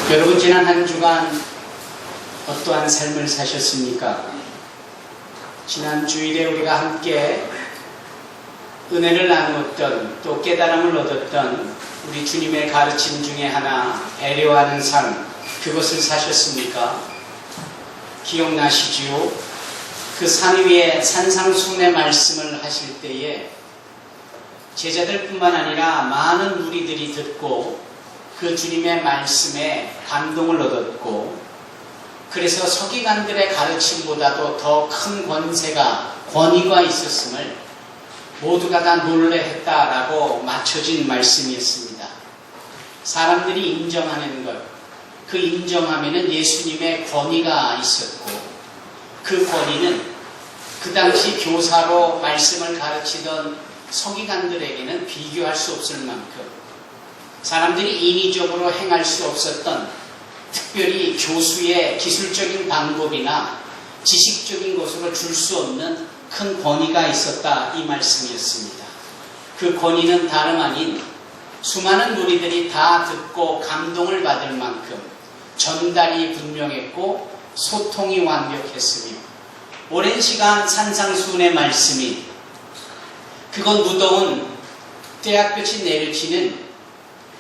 여러분, 지난 한 주간 어떠한 삶을 사셨습니까? 지난 주일에 우리가 함께 은혜를 나누었던, 또 깨달음을 얻었던 우리 주님의 가르침 중에 하나, 배려하는 삶, 그것을 사셨습니까? 기억나시지요? 그 산 위에 산상수훈의 말씀을 하실 때에 제자들뿐만 아니라 많은 무리들이 듣고 그 주님의 말씀에 감동을 얻었고, 그래서 서기관들의 가르침보다도 더 큰 권위가 있었음을 모두가 다 놀래했다라고 맞춰진 말씀이었습니다. 사람들이 인정하는 것, 그 인정함에는 예수님의 권위가 있었고, 그 권위는 그 당시 교사로 말씀을 가르치던 서기관들에게는 비교할 수 없을 만큼 사람들이 인위적으로 행할 수 없었던, 특별히 교수의 기술적인 방법이나 지식적인 것으로 줄 수 없는 큰 권위가 있었다, 이 말씀이었습니다. 그 권위는 다름 아닌 수많은 무리들이 다 듣고 감동을 받을 만큼 전달이 분명했고 소통이 완벽했으며, 오랜 시간 산상수훈의 말씀이, 그건 무더운 떼약볕이 내리치는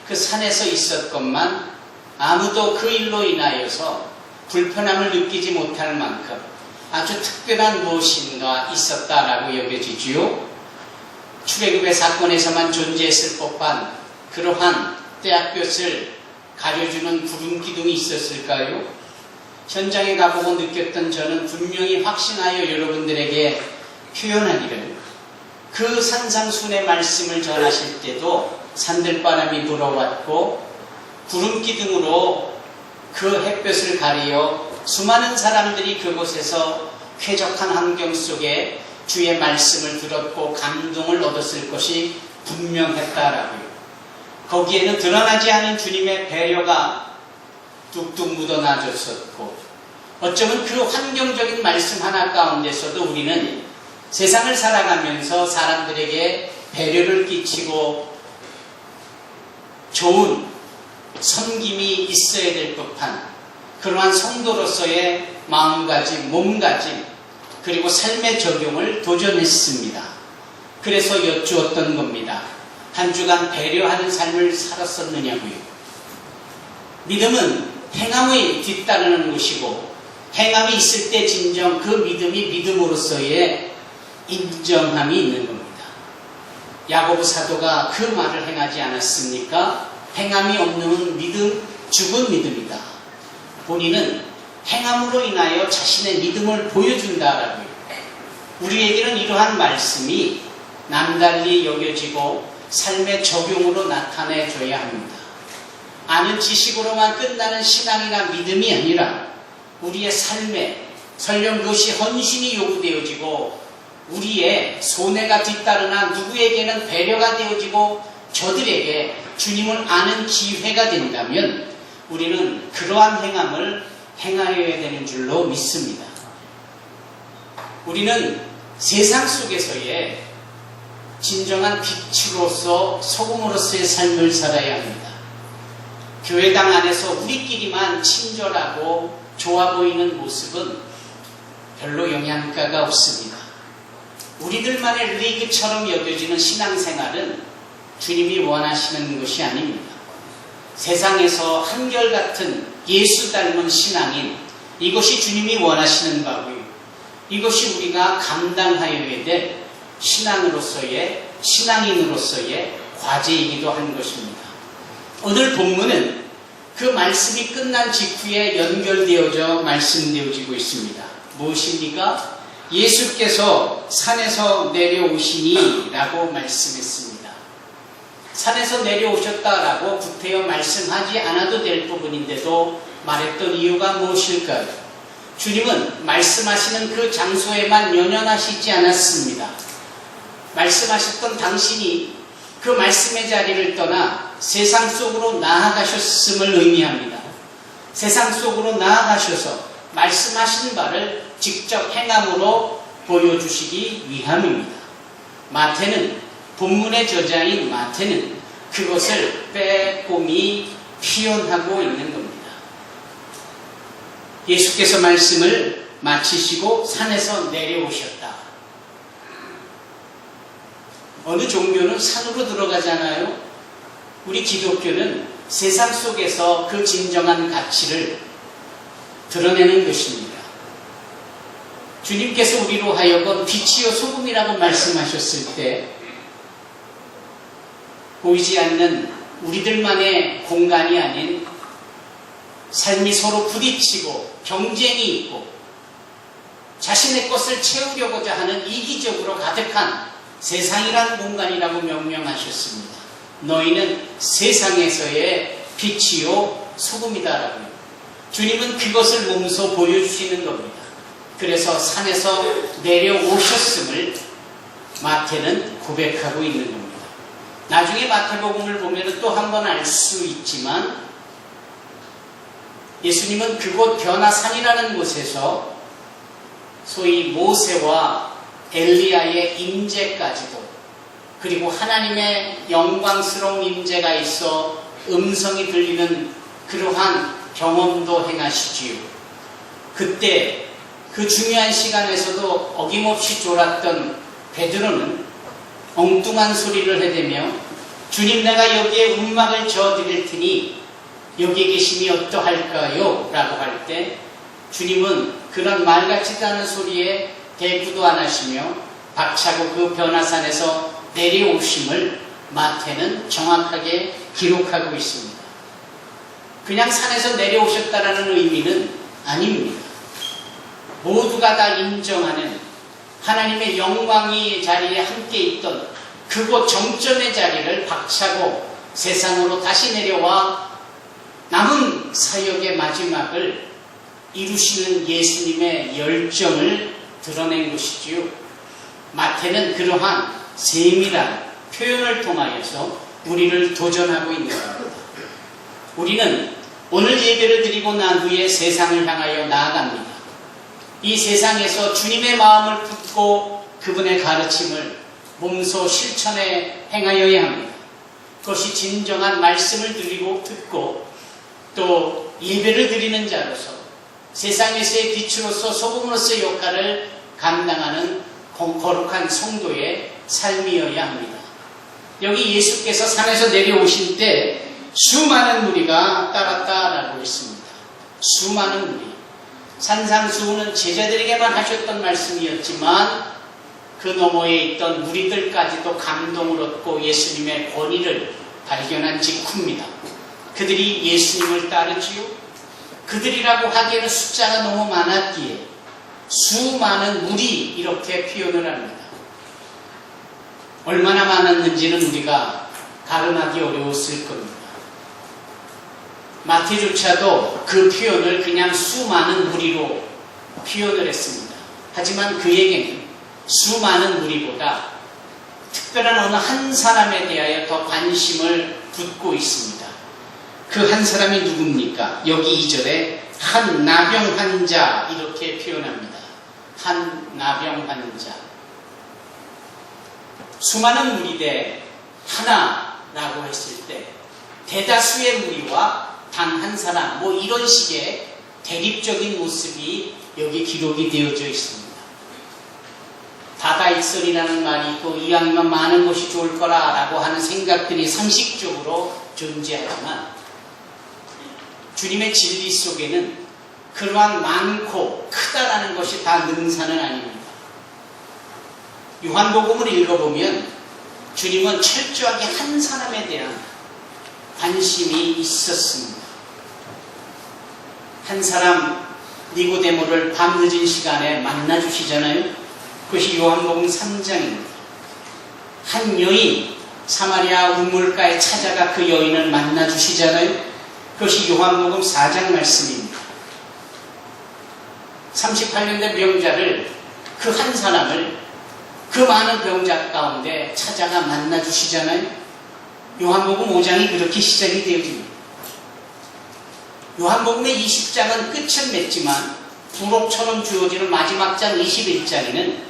그 산에서 있었건만 아무도 그 일로 인하여서 불편함을 느끼지 못할 만큼 아주 특별한 무엇인가 있었다라고 여겨지지요. 출애굽의 사건에서만 존재했을 법한 그러한 떼약볕을 가려주는 구름 기둥이 있었을까요? 현장에 가보고 느꼈던 저는 분명히 확신하여 여러분들에게 표현하기를, 그 산상수훈의 말씀을 전하실 때도 산들바람이 불어왔고 구름 기둥으로 그 햇볕을 가리어 수많은 사람들이 그곳에서 쾌적한 환경 속에 주의 말씀을 들었고 감동을 얻었을 것이 분명했다라고요. 거기에는 드러나지 않은 주님의 배려가 뚝뚝 묻어나졌었고, 어쩌면 그 환경적인 말씀 하나 가운데서도 우리는 세상을 살아가면서 사람들에게 배려를 끼치고 좋은 섬김이 있어야 될 법한 그러한 성도로서의 마음가짐, 몸가짐, 그리고 삶의 적용을 도전했습니다. 그래서 여쭈었던 겁니다. 한 주간 배려하는 삶을 살았었느냐고요. 믿음은 행함이 뒤따르는 것이고, 행함이 있을 때 진정 그 믿음이 믿음으로서의 인정함이 있는 겁니다. 야고보 사도가 그 말을 행하지 않았습니까? 행함이 없는 믿음, 죽은 믿음이다. 본인은 행함으로 인하여 자신의 믿음을 보여준다라고요. 우리에게는 이러한 말씀이 남달리 여겨지고 삶의 적용으로 나타내줘야 합니다. 아는 지식으로만 끝나는 신앙이나 믿음이 아니라 우리의 삶에 설령 그것이 헌신이 요구되어지고 우리의 손해가 뒤따르나 누구에게는 배려가 되어지고 저들에게 주님을 아는 기회가 된다면 우리는 그러한 행함을 행하여야 되는 줄로 믿습니다. 우리는 세상 속에서의 진정한 빛으로서 소금으로서의 삶을 살아야 합니다. 교회당 안에서 우리끼리만 친절하고 좋아 보이는 모습은 별로 영향가가 없습니다. 우리들만의 리그처럼 여겨지는 신앙생활은 주님이 원하시는 것이 아닙니다. 세상에서 한결같은 예수 닮은 신앙인, 이것이 주님이 원하시는 바고요. 이것이 우리가 감당하여야 될 신앙인으로서의 과제이기도 한 것입니다. 오늘 본문은 그 말씀이 끝난 직후에 연결되어져 말씀되어지고 있습니다. 무엇입니까? 예수께서 산에서 내려오시니 라고 말씀했습니다. 산에서 내려오셨다라고 구태여 말씀하지 않아도 될 부분인데도 말했던 이유가 무엇일까요? 주님은 말씀하시는 그 장소에만 연연하시지 않았습니다. 말씀하셨던 당신이 그 말씀의 자리를 떠나 세상 속으로 나아가셨음을 의미합니다. 세상 속으로 나아가셔서 말씀하신 바를 직접 행함으로 보여주시기 위함입니다. 마태는, 본문의 저자인 마태는 그것을 빼꼼히 표현하고 있는 겁니다. 예수께서 말씀을 마치시고 산에서 내려오셨다. 어느 종교는 산으로 들어가잖아요. 우리 기독교는 세상 속에서 그 진정한 가치를 드러내는 것입니다. 주님께서 우리로 하여금 빛이요 소금이라고 말씀하셨을 때 보이지 않는 우리들만의 공간이 아닌 삶이 서로 부딪히고 경쟁이 있고 자신의 것을 채우려고자 하는 이기적으로 가득한 세상이란 공간이라고 명명하셨습니다. 너희는 세상에서의 빛이요 소금이다라고요. 주님은 그것을 몸소 보여주시는 겁니다. 그래서 산에서 내려오셨음을 마태는 고백하고 있는 겁니다. 나중에 마태복음을 보면 또 한 번 알 수 있지만 예수님은 그곳 변화산이라는 곳에서 소위 모세와 엘리야의 임재까지도 그리고 하나님의 영광스러운 임재가 있어 음성이 들리는 그러한 경험도 행하시지요. 그때 그 중요한 시간에서도 어김없이 졸았던 베드로는 엉뚱한 소리를 해대며 주님 내가 여기에 움막을 저어드릴 테니 여기에 계심이 어떠할까요? 라고 할 때 주님은 그런 말 같지도 않은 소리에 대꾸도 안 하시며 박차고 그 변화산에서 내려오심을 마태는 정확하게 기록하고 있습니다. 그냥 산에서 내려오셨다라는 의미는 아닙니다. 모두가 다 인정하는 하나님의 영광이 자리에 함께 있던 그곳 정점의 자리를 박차고 세상으로 다시 내려와 남은 사역의 마지막을 이루시는 예수님의 열정을 드러낸 것이지요. 마태는 그러한 세밀한 표현을 통하여서 우리를 도전하고 있는 겁니다. 우리는 오늘 예배를 드리고 난 후에 세상을 향하여 나아갑니다. 이 세상에서 주님의 마음을 품고 그분의 가르침을 몸소 실천에 행하여야 합니다. 그것이 진정한 말씀을 듣고 또 예배를 드리는 자로서 세상에서의 빛으로서 소금으로서의 역할을 감당하는 거룩한 성도의 삶이어야 합니다. 여기 예수께서 산에서 내려오실 때 수많은 무리가 따랐다라고 했습니다. 수많은 무리. 산상수훈은 제자들에게만 하셨던 말씀이었지만 그 너머에 있던 무리들까지도 감동을 얻고 예수님의 권위를 발견한 직후입니다. 그들이 예수님을 따르지요. 그들이라고 하기에는 숫자가 너무 많았기에 수많은 무리 이렇게 표현을 합니다. 얼마나 많았는지는 우리가 가늠하기 어려웠을 겁니다. 마태조차도 그 표현을 그냥 수많은 무리로 표현을 했습니다. 하지만 그에게는 수많은 무리보다 특별한 어느 한 사람에 대하여 더 관심을 붓고 있습니다. 그 한 사람이 누굽니까? 여기 2절에 한 나병 환자 이렇게 표현합니다. 한 나병 환자. 수많은 무리 대 하나라고 했을 때 대다수의 무리와 단 한 사람 이런 식의 대립적인 모습이 여기 기록이 되어져 있습니다. 다다익선이라는 말이 있고 이왕이면 많은 것이 좋을 거라라고 하는 생각들이 상식적으로 존재하지만 주님의 진리 속에는 그러한 많고 크다라는 것이 다 능사는 아닙니다. 요한복음을 읽어보면 주님은 철저하게 한 사람에 대한 관심이 있었습니다. 한 사람 니고데모를 밤늦은 시간에 만나주시잖아요. 그것이 요한복음 3장입니다. 한 여인 사마리아 우물가에 찾아가 그 여인을 만나주시잖아요. 그것이 요한복음 4장 말씀입니다. 38년 된 병자를 그 한 사람을 그 많은 병자 가운데 찾아가 만나주시잖아요. 요한복음 5장이 그렇게 시작이 되어집니다. 요한복음의 20장은 끝은 맺지만 부록처럼 주어지는 마지막 장 21장에는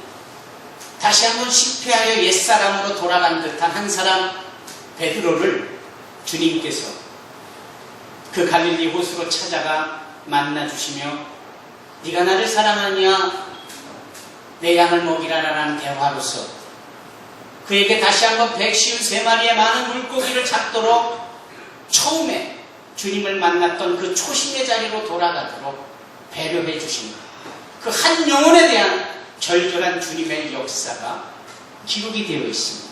다시 한번 실패하여 옛사람으로 돌아간 듯한 한 사람 베드로를 주님께서 그 갈릴리 호수로 찾아가 만나주시며 네가 나를 사랑하냐? 내 양을 먹이라라는 대화로서 그에게 다시 한번 153마리의 많은 물고기를 잡도록 처음에 주님을 만났던 그 초심의 자리로 돌아가도록 배려해 주신 그 한 영혼에 대한 절절한 주님의 역사가 기록이 되어 있습니다.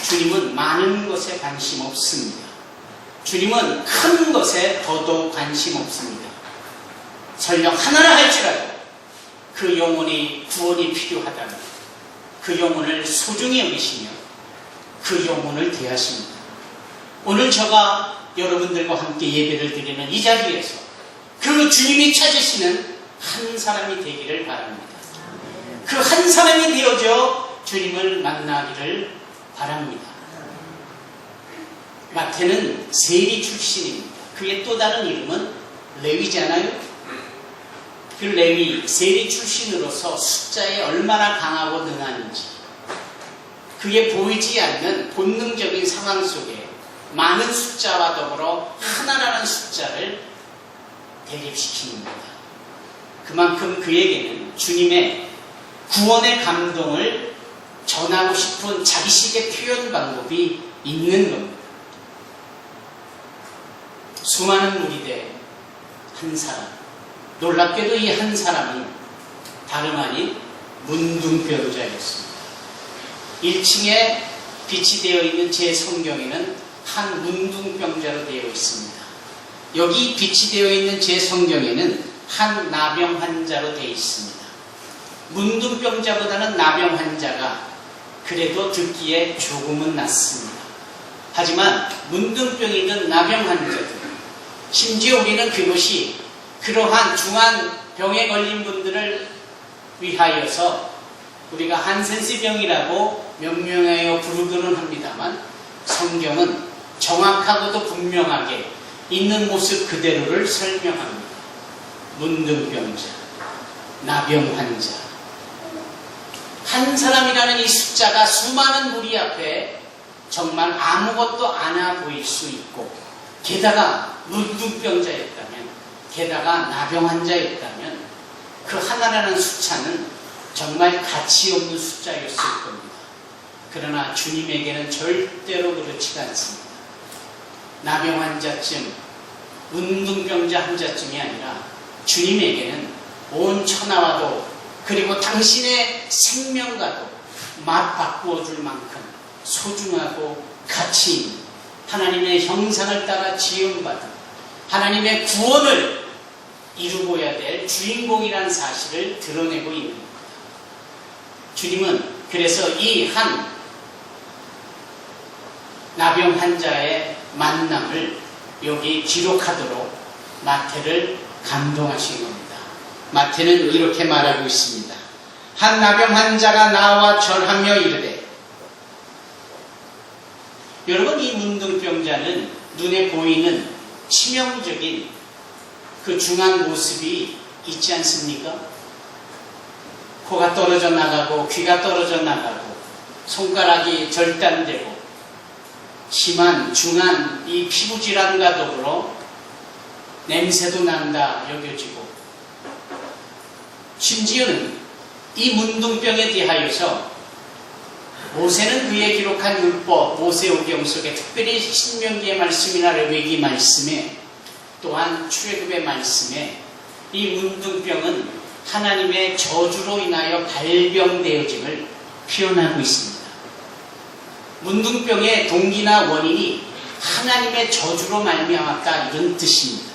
주님은 많은 것에 관심 없습니다. 주님은 큰 것에 더더욱 관심 없습니다. 설령 하나라 할지라도 그 영혼이 구원이 필요하다면 그 영혼을 소중히 여기시며 그 영혼을 대하십니다. 오늘 저가 여러분들과 함께 예배를 드리는 이 자리에서 그 주님이 찾으시는 한 사람이 되기를 바랍니다. 그 한 사람이 되어져 주님을 만나기를 바랍니다. 마태는 세리 출신입니다. 그의 또 다른 이름은 레위잖아요. 그 레위, 세리 출신으로서 숫자에 얼마나 강하고 능한지 그게 보이지 않는 본능적인 상황 속에 많은 숫자와 더불어 하나라는 숫자를 대립시킵니다. 그만큼 그에게는 주님의 구원의 감동을 전하고 싶은 자기식의 표현 방법이 있는 겁니다. 수많은 무리대 한 사람, 놀랍게도 이 한 사람은 다름 아닌 문둥병자였습니다. 1층에 빛이 되어 있는 제 성경에는 한 문둥병자로 되어 있습니다. 여기 빛이 되어 있는 제 성경에는 한 나병 환자로 되어 있습니다. 문둥병자보다는 나병 환자가 그래도 듣기에 조금은 낫습니다. 하지만 문둥병이 있는 나병 환자들, 심지어 우리는 그것이 그러한 중한 병에 걸린 분들을 위하여서 우리가 한센스병이라고 명명하여 부르기는 합니다만 성경은 정확하고도 분명하게 있는 모습 그대로를 설명합니다. 문둥병자, 나병 환자. 한 사람이라는 이 숫자가 수많은 무리 앞에 정말 아무것도 않아 보일 수 있고 게다가 문둥병자였다면 게다가 나병 환자였다면 그 하나라는 숫자는 정말 가치 없는 숫자였을 겁니다. 그러나 주님에게는 절대로 그렇지가 않습니다. 나병 환자쯤, 문둥병자 환자쯤이 아니라 주님에게는 온 천하와도 그리고 당신의 생명과도 맞바꾸어 줄 만큼 소중하고 가치 있는 하나님의 형상을 따라 지음받은 하나님의 구원을 이루고야 될 주인공이라는 사실을 드러내고 있는 겁니다. 주님은 그래서 이 한 나병 환자의 만남을 여기 기록하도록 마태를 감동하신 겁니다. 마태는 이렇게 말하고 있습니다. 한 나병 환자가 나와 절하며 이르되, 여러분 이 문둥병자는 눈에 보이는 치명적인 그 중한 모습이 있지 않습니까? 코가 떨어져 나가고 귀가 떨어져 나가고 손가락이 절단되고 심한 중한 이 피부질환과 더불어 냄새도 난다 여겨지고 심지어는 이 문둥병에 대하여서 모세는 그의 기록한 율법 모세오경 속에 특별히 신명기의 말씀이나 레위기 말씀에 또한 출애굽의 말씀에 이 문둥병은 하나님의 저주로 인하여 발병되어짐을 표현하고 있습니다. 문둥병의 동기나 원인이 하나님의 저주로 말미암았다 이런 뜻입니다.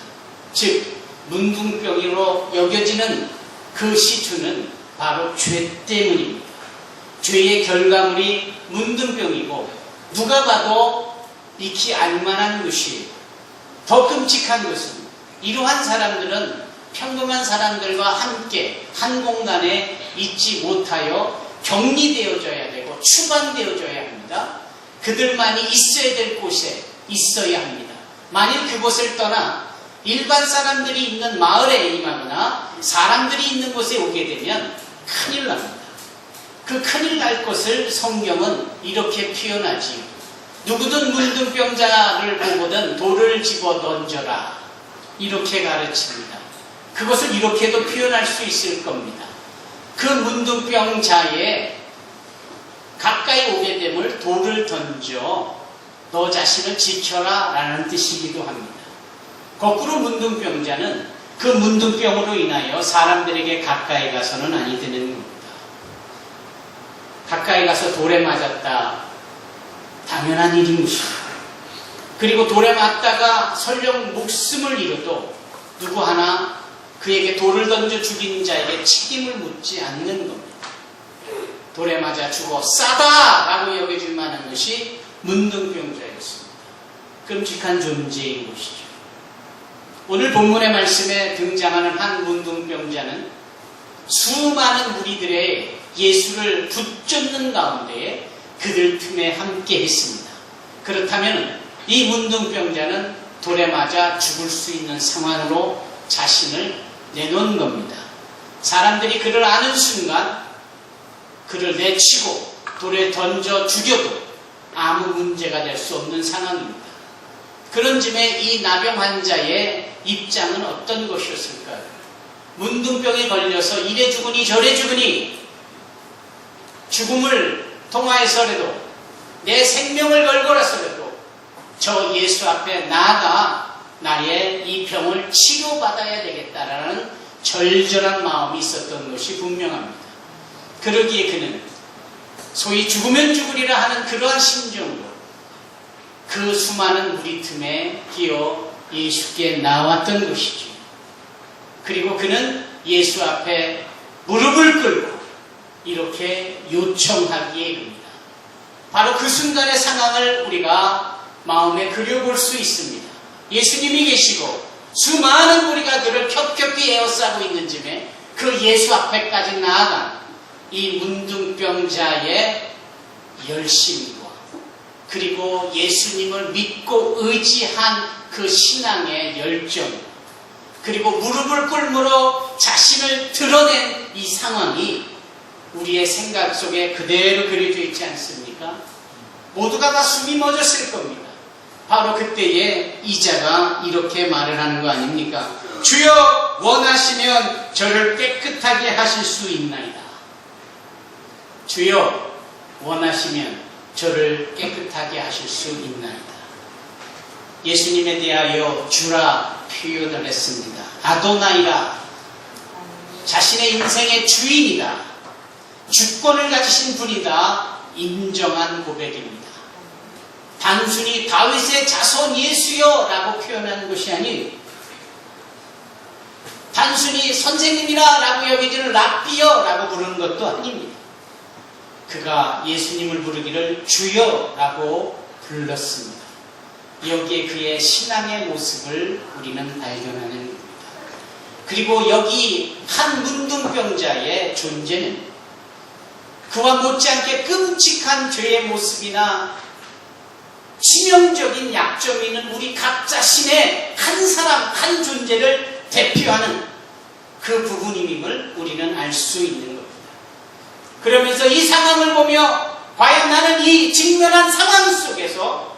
즉 문둥병으로 여겨지는 그 시초는 바로 죄 때문입니다. 죄의 결과물이 문둥병이고 누가 봐도 익히 알만한 것이 더 끔찍한 것은 이러한 사람들은 평범한 사람들과 함께 한 공간에 있지 못하여 격리되어져야 되고 추방되어져야 합니다. 그들만이 있어야 될 곳에 있어야 합니다. 만일 그곳을 떠나 일반 사람들이 있는 마을에 임하거나 사람들이 있는 곳에 오게 되면 큰일 납니다. 그 큰일 날 것을 성경은 이렇게 표현하지요. 누구든 문둥병자를 보거든 돌을 집어 던져라. 이렇게 가르칩니다. 그것을 이렇게도 표현할 수 있을 겁니다. 그 문둥병자에 가까이 오게 됨을 돌을 던져 너 자신을 지켜라 라는 뜻이기도 합니다. 거꾸로 문둥병자는 그 문둥병으로 인하여 사람들에게 가까이 가서는 아니 되는 겁니다. 가까이 가서 돌에 맞았다. 당연한 일인 것입니다. 그리고 돌에 맞다가 설령 목숨을 잃어도 누구 하나 그에게 돌을 던져 죽인 자에게 책임을 묻지 않는 겁니다. 돌에 맞아 죽어 싸다! 라고 여겨질 만한 것이 문둥병자였습니다. 끔찍한 존재인 것이죠. 오늘 본문의 말씀에 등장하는 한 문둥병자는 수많은 무리들의 예수를 붙잡는 가운데 그들 틈에 함께 했습니다. 그렇다면 이 문둥병자는 돌에 맞아 죽을 수 있는 상황으로 자신을 내놓은 겁니다. 사람들이 그를 아는 순간 그를 내치고 돌에 던져 죽여도 아무 문제가 될 수 없는 상황입니다. 그런 즈음에 이 나병 환자의 입장은 어떤 것이었을까요? 문둥병에 걸려서 이래 죽으니 저래 죽으니 죽음을 통하여서라도 내 생명을 걸고라서라도 저 예수 앞에 나아가 나의 이 병을 치료받아야 되겠다라는 절절한 마음이 있었던 것이 분명합니다. 그러기에 그는 소위 죽으면 죽으리라 하는 그러한 심정으로 그 수많은 무리 틈에 끼어 예수께 나왔던 것이죠. 그리고 그는 예수 앞에 무릎을 꿇고 이렇게 요청하기에 이릅니다. 바로 그 순간의 상황을 우리가 마음에 그려볼 수 있습니다. 예수님이 계시고 수많은 무리가 그를 겹겹이 에워싸고 있는 즈음에 그 예수 앞에까지 나아간 이 문둥병자의 열심과 그리고 예수님을 믿고 의지한 그 신앙의 열정 그리고 무릎을 꿇므로 자신을 드러낸 이 상황이 우리의 생각 속에 그대로 그려져 있지 않습니까? 모두가 다 숨이 멎었을 겁니다. 바로 그때에 이자가 이렇게 말을 하는 거 아닙니까? 주여 원하시면 저를 깨끗하게 하실 수 있나이다. 주여 원하시면 저를 깨끗하게 하실 수 있나이다. 예수님에 대하여 주라 표현을 했습니다. 아도나이라 자신의 인생의 주인이다. 주권을 가지신 분이다. 인정한 고백입니다. 단순히 다윗의 자손 예수여 라고 표현하는 것이 아니에요. 단순히 선생님이라 라고 여기지는 랍비여 라고 부르는 것도 아닙니다. 그가 예수님을 부르기를 주여 라고 불렀습니다. 여기에 그의 신앙의 모습을 우리는 발견하는 겁니다. 그리고 여기 한 문둥병자의 존재는 그와 못지않게 끔찍한 죄의 모습이나 치명적인 약점이 있는 우리 각 자신의 한 사람, 한 존재를 대표하는 그 부분임을 우리는 알 수 있는 겁니다. 그러면서 이 상황을 보며 과연 나는 이 직면한 상황 속에서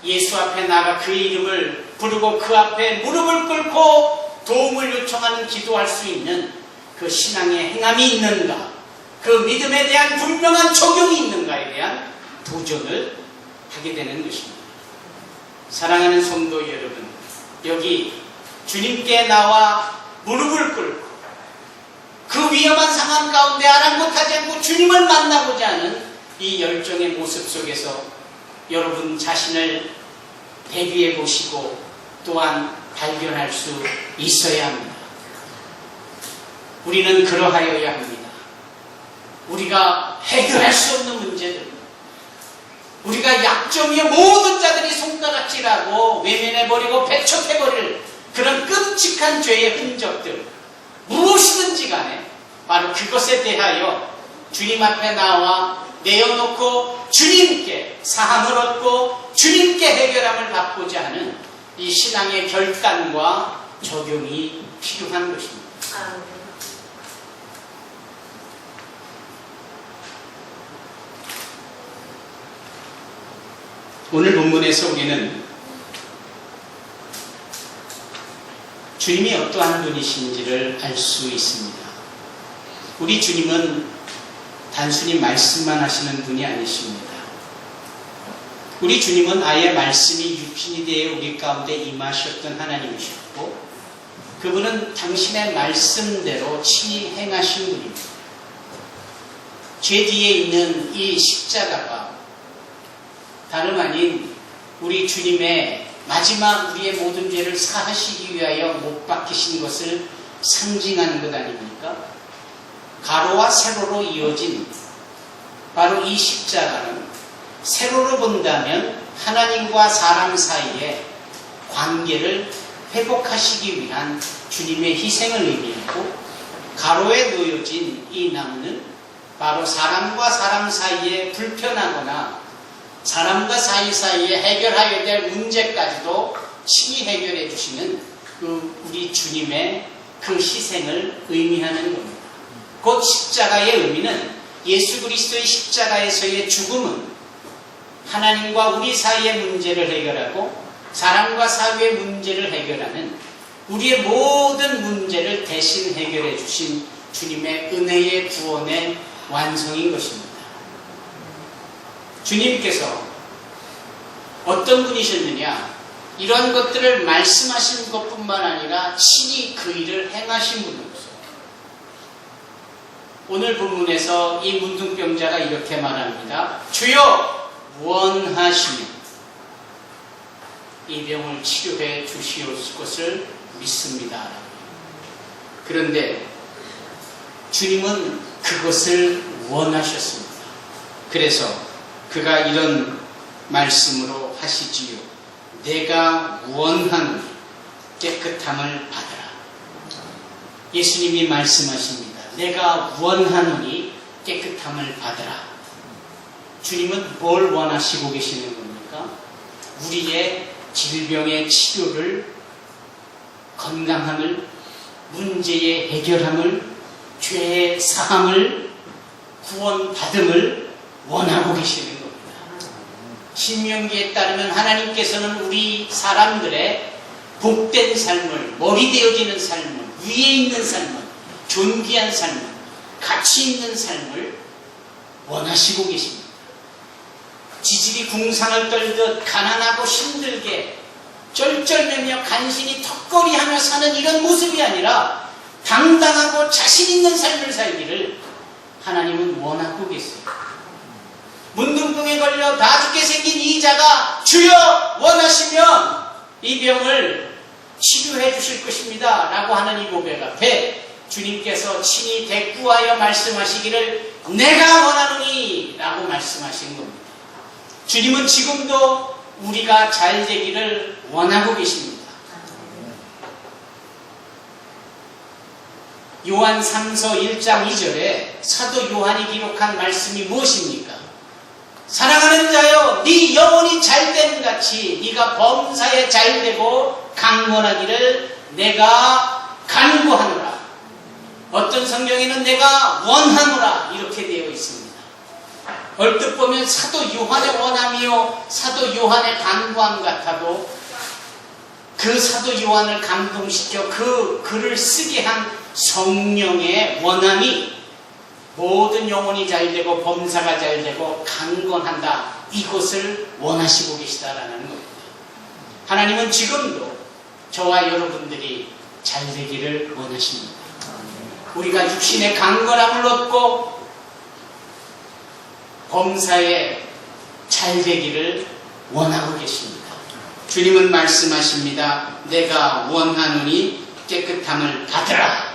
예수 앞에 나가 그의 이름을 부르고 그 앞에 무릎을 꿇고 도움을 요청하는 기도할 수 있는 그 신앙의 행함이 있는가? 그 믿음에 대한 분명한 적용이 있는가에 대한 도전을 하게 되는 것입니다. 사랑하는 성도 여러분, 여기 주님께 나와 무릎을 꿇고 그 위험한 상황 가운데 아랑곳하지 않고 주님을 만나고자 하는 이 열정의 모습 속에서 여러분 자신을 대비해 보시고 또한 발견할 수 있어야 합니다. 우리는 그러하여야 합니다. 우리가 해결할 수 없는 문제들, 우리가 약점이여 모든 자들이 손가락질하고 외면해버리고 배척해버릴 그런 끔찍한 죄의 흔적들, 무엇이든지 간에 바로 그것에 대하여 주님 앞에 나와 내어놓고 주님께 사함을 얻고 주님께 해결함을 받고자 하는 이 신앙의 결단과 적용이 필요한 것입니다. 오늘 본문에서 우리는 주님이 어떠한 분이신지를 알 수 있습니다. 우리 주님은 단순히 말씀만 하시는 분이 아니십니다. 우리 주님은 아예 말씀이 육신이 되어 우리 가운데 임하셨던 하나님이셨고, 그분은 당신의 말씀대로 친히 행하신 분입니다. 죄 뒤에 있는 이 십자가가 다름 아닌 우리 주님의 마지막 우리의 모든 죄를 사하시기 위하여 못 박히신 것을 상징하는 것 아닙니까? 가로와 세로로 이어진 바로 이 십자가는 세로로 본다면 하나님과 사람 사이의 관계를 회복하시기 위한 주님의 희생을 의미하고, 가로에 놓여진 이 나무는 바로 사람과 사람 사이에 불편하거나 사람과 사이에 해결하여야 될 문제까지도 친히 해결해 주시는 그 우리 주님의 그 희생을 의미하는 겁니다. 곧 십자가의 의미는 예수 그리스도의 십자가에서의 죽음은 하나님과 우리 사이의 문제를 해결하고 사람과 사이의 문제를 해결하는 우리의 모든 문제를 대신 해결해 주신 주님의 은혜의 구원의 완성인 것입니다. 주님께서 어떤 분이셨느냐? 이런 것들을 말씀하신 것뿐만 아니라 친히 그 일을 행하신 분이었어요. 오늘 본문에서 이 문둥병자가 이렇게 말합니다. 주여 원하시면 이 병을 치료해 주시올 것을 믿습니다. 그런데 주님은 그것을 원하셨습니다. 그래서 그가 이런 말씀으로 하시지요. 내가 원하는 깨끗함을 받으라. 예수님이 말씀하십니다. 내가 원하노니 깨끗함을 받으라. 주님은 뭘 원하시고 계시는 겁니까? 우리의 질병의 치료를, 건강함을, 문제의 해결함을, 죄의 사함을, 구원받음을 원하고 계시는 겁니다. 신명기에 따르면 하나님께서는 우리 사람들의 복된 삶을, 머리 되어지는 삶을, 위에 있는 삶을, 존귀한 삶을, 가치 있는 삶을 원하시고 계십니다. 지질이 궁상을 떨듯 가난하고 힘들게 쩔쩔매며 간신히 턱걸이하며 사는 이런 모습이 아니라 당당하고 자신 있는 삶을 살기를 하나님은 원하고 계세요. 문둥병에 걸려 다 죽게 생긴 이 자가 주여 원하시면 이 병을 치료해 주실 것입니다 라고 하는 이 고백 앞에 주님께서 친히 대꾸하여 말씀하시기를 내가 원하노니 라고 말씀하신 겁니다. 주님은 지금도 우리가 잘 되기를 원하고 계십니다. 요한 3서 1장 2절에 사도 요한이 기록한 말씀이 무엇입니까? 사랑하는 자여, 네 영혼이 잘되는 같이 네가 범사에 잘되고 강건하기를 내가 간구하노라. 어떤 성경에는 내가 원하노라 이렇게 되어 있습니다. 얼뜻 보면 사도 요한의 원함이요 사도 요한의 간구함 같아도 그 사도 요한을 감동시켜 그 글을 쓰게 한 성령의 원함이 모든 영혼이 잘되고 범사가 잘되고 강건한다, 이것을 원하시고 계시다라는 겁니다. 하나님은 지금도 저와 여러분들이 잘되기를 원하십니다. 우리가 육신의 강건함을 얻고 범사에 잘되기를 원하고 계십니다. 주님은 말씀하십니다. 내가 원하노니 깨끗함을 받으라.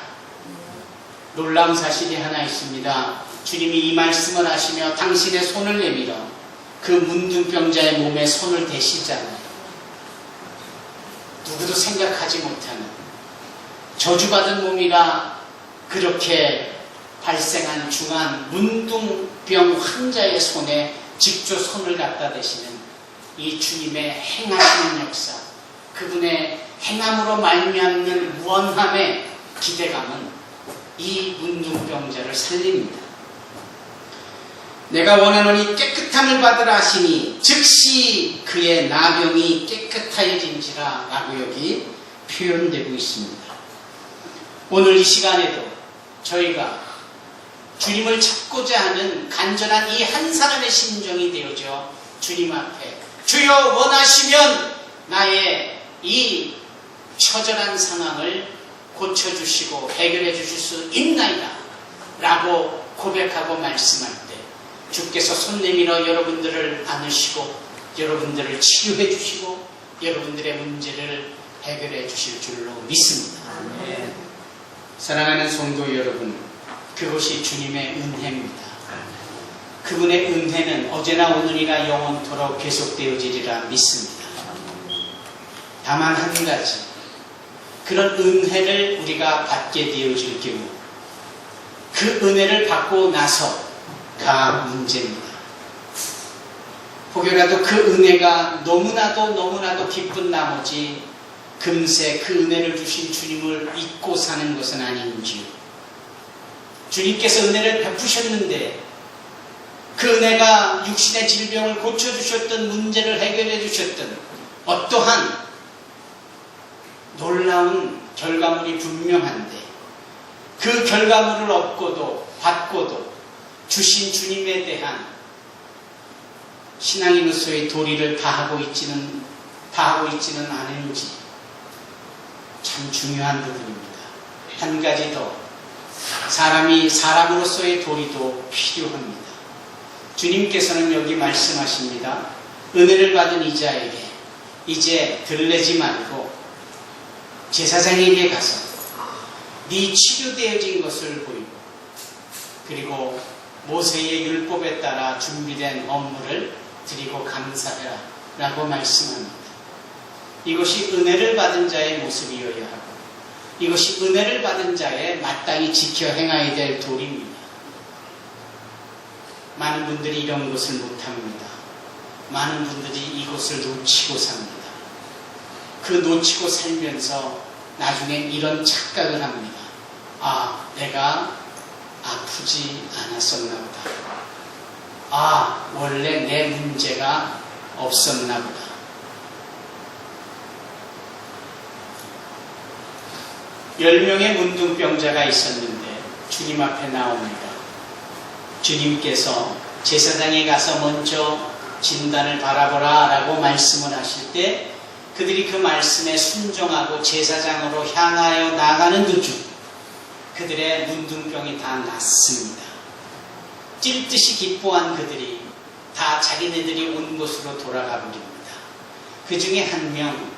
놀라운 사실이 하나 있습니다. 주님이 이 말씀을 하시며 당신의 손을 내밀어 그 문둥병자의 몸에 손을 대시잖아요. 누구도 생각하지 못하는 저주받은 몸이라 그렇게 발생한 중한 문둥병 환자의 손에 직접 손을 갖다 대시는 이 주님의 행하시는 역사, 그분의 행함으로 말미암는 원함의 기대감은 이 문둥병자를 살립니다. 내가 원하노니 깨끗함을 받으라 하시니 즉시 그의 나병이 깨끗하여진지라 라고 여기 표현되고 있습니다. 오늘 이 시간에도 저희가 주님을 찾고자 하는 간절한 이 한 사람의 심정이 되어져 주님 앞에 주여 원하시면 나의 이 처절한 상황을 고쳐주시고 해결해 주실 수 있나이다 라고 고백하고 말씀할 때 주께서 손 내밀어 여러분들을 안으시고 여러분들을 치유해 주시고 여러분들의 문제를 해결해 주실 줄로 믿습니다. 아멘. 사랑하는 성도 여러분, 그것이 주님의 은혜입니다. 그분의 은혜는 어제나 오늘이나 영원토록 계속되어지리라 믿습니다. 다만 한 가지, 그런 은혜를 우리가 받게 되어질 경우 그 은혜를 받고 나서가 문제입니다. 혹여라도 그 은혜가 너무나도 기쁜 나머지 금세 그 은혜를 주신 주님을 잊고 사는 것은 아닌지요. 주님께서 은혜를 베푸셨는데 그 은혜가 육신의 질병을 고쳐주셨던, 문제를 해결해 주셨던 어떠한 놀라운 결과물이 분명한데 그 결과물을 얻고도 받고도 주신 주님에 대한 신앙인으로서의 도리를 다하고 있지는 않은지 참 중요한 부분입니다. 한 가지 더, 사람이 사람으로서의 도리도 필요합니다. 주님께서는 여기 말씀하십니다. 은혜를 받은 이자에게 이제 들르지 말고 제사장에게 가서 네 치료되어진 것을 보이고 그리고 모세의 율법에 따라 준비된 업무를 드리고 감사해라 라고 말씀합니다. 이것이 은혜를 받은 자의 모습이어야 하고 이것이 은혜를 받은 자의 마땅히 지켜 행해야 될 도리입니다. 많은 분들이 이런 것을 못합니다. 많은 분들이 이것을 놓치고 삽니다. 그 놓치고 살면서 나중에 이런 착각을 합니다. 아, 내가 아프지 않았었나 보다. 아, 원래 내 문제가 없었나 보다. 열 명의 문둥병자가 있었는데 주님 앞에 나옵니다. 주님께서 제사장에 가서 먼저 진단을 바라보라 라고 말씀을 하실 때 그들이 그 말씀에 순종하고 제사장으로 향하여 나가는 도중 그들의 문둥병이 다 났습니다. 찔듯이 기뻐한 그들이 다 자기네들이 온 곳으로 돌아가 버립니다. 그 중에 한 명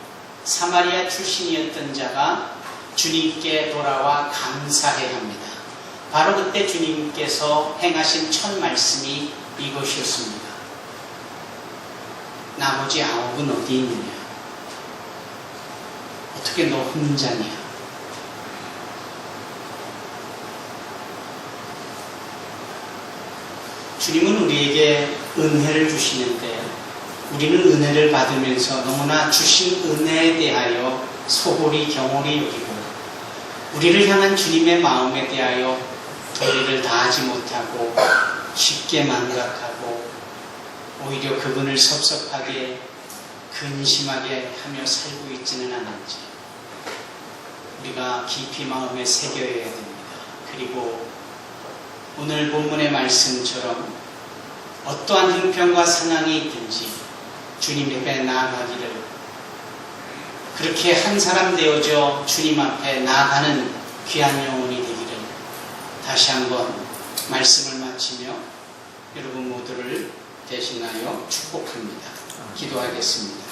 사마리아 출신이었던 자가 주님께 돌아와 감사해야 합니다. 바로 그때 주님께서 행하신 첫 말씀이 이것이었습니다. 나머지 9은 어디 있느냐? 어떻게 너 혼자냐? 주님은 우리에게 은혜를 주시는데 우리는 은혜를 받으면서 너무나 주신 은혜에 대하여 소홀히 경홀히 여기고 우리를 향한 주님의 마음에 대하여 도리를 다하지 못하고 쉽게 망각하고 오히려 그분을 섭섭하게 근심하게 하며 살고 있지는 않은지 우리가 깊이 마음에 새겨야 됩니다. 그리고 오늘 본문의 말씀처럼 어떠한 형편과 상황이 있든지 주님 앞에 나아가기를 그렇게 한 사람 되어져 주님 앞에 나아가는 귀한 영혼이 되기를 다시 한번 말씀을 마치며 여러분 모두를 대신하여 축복합니다. 기도하겠습니다.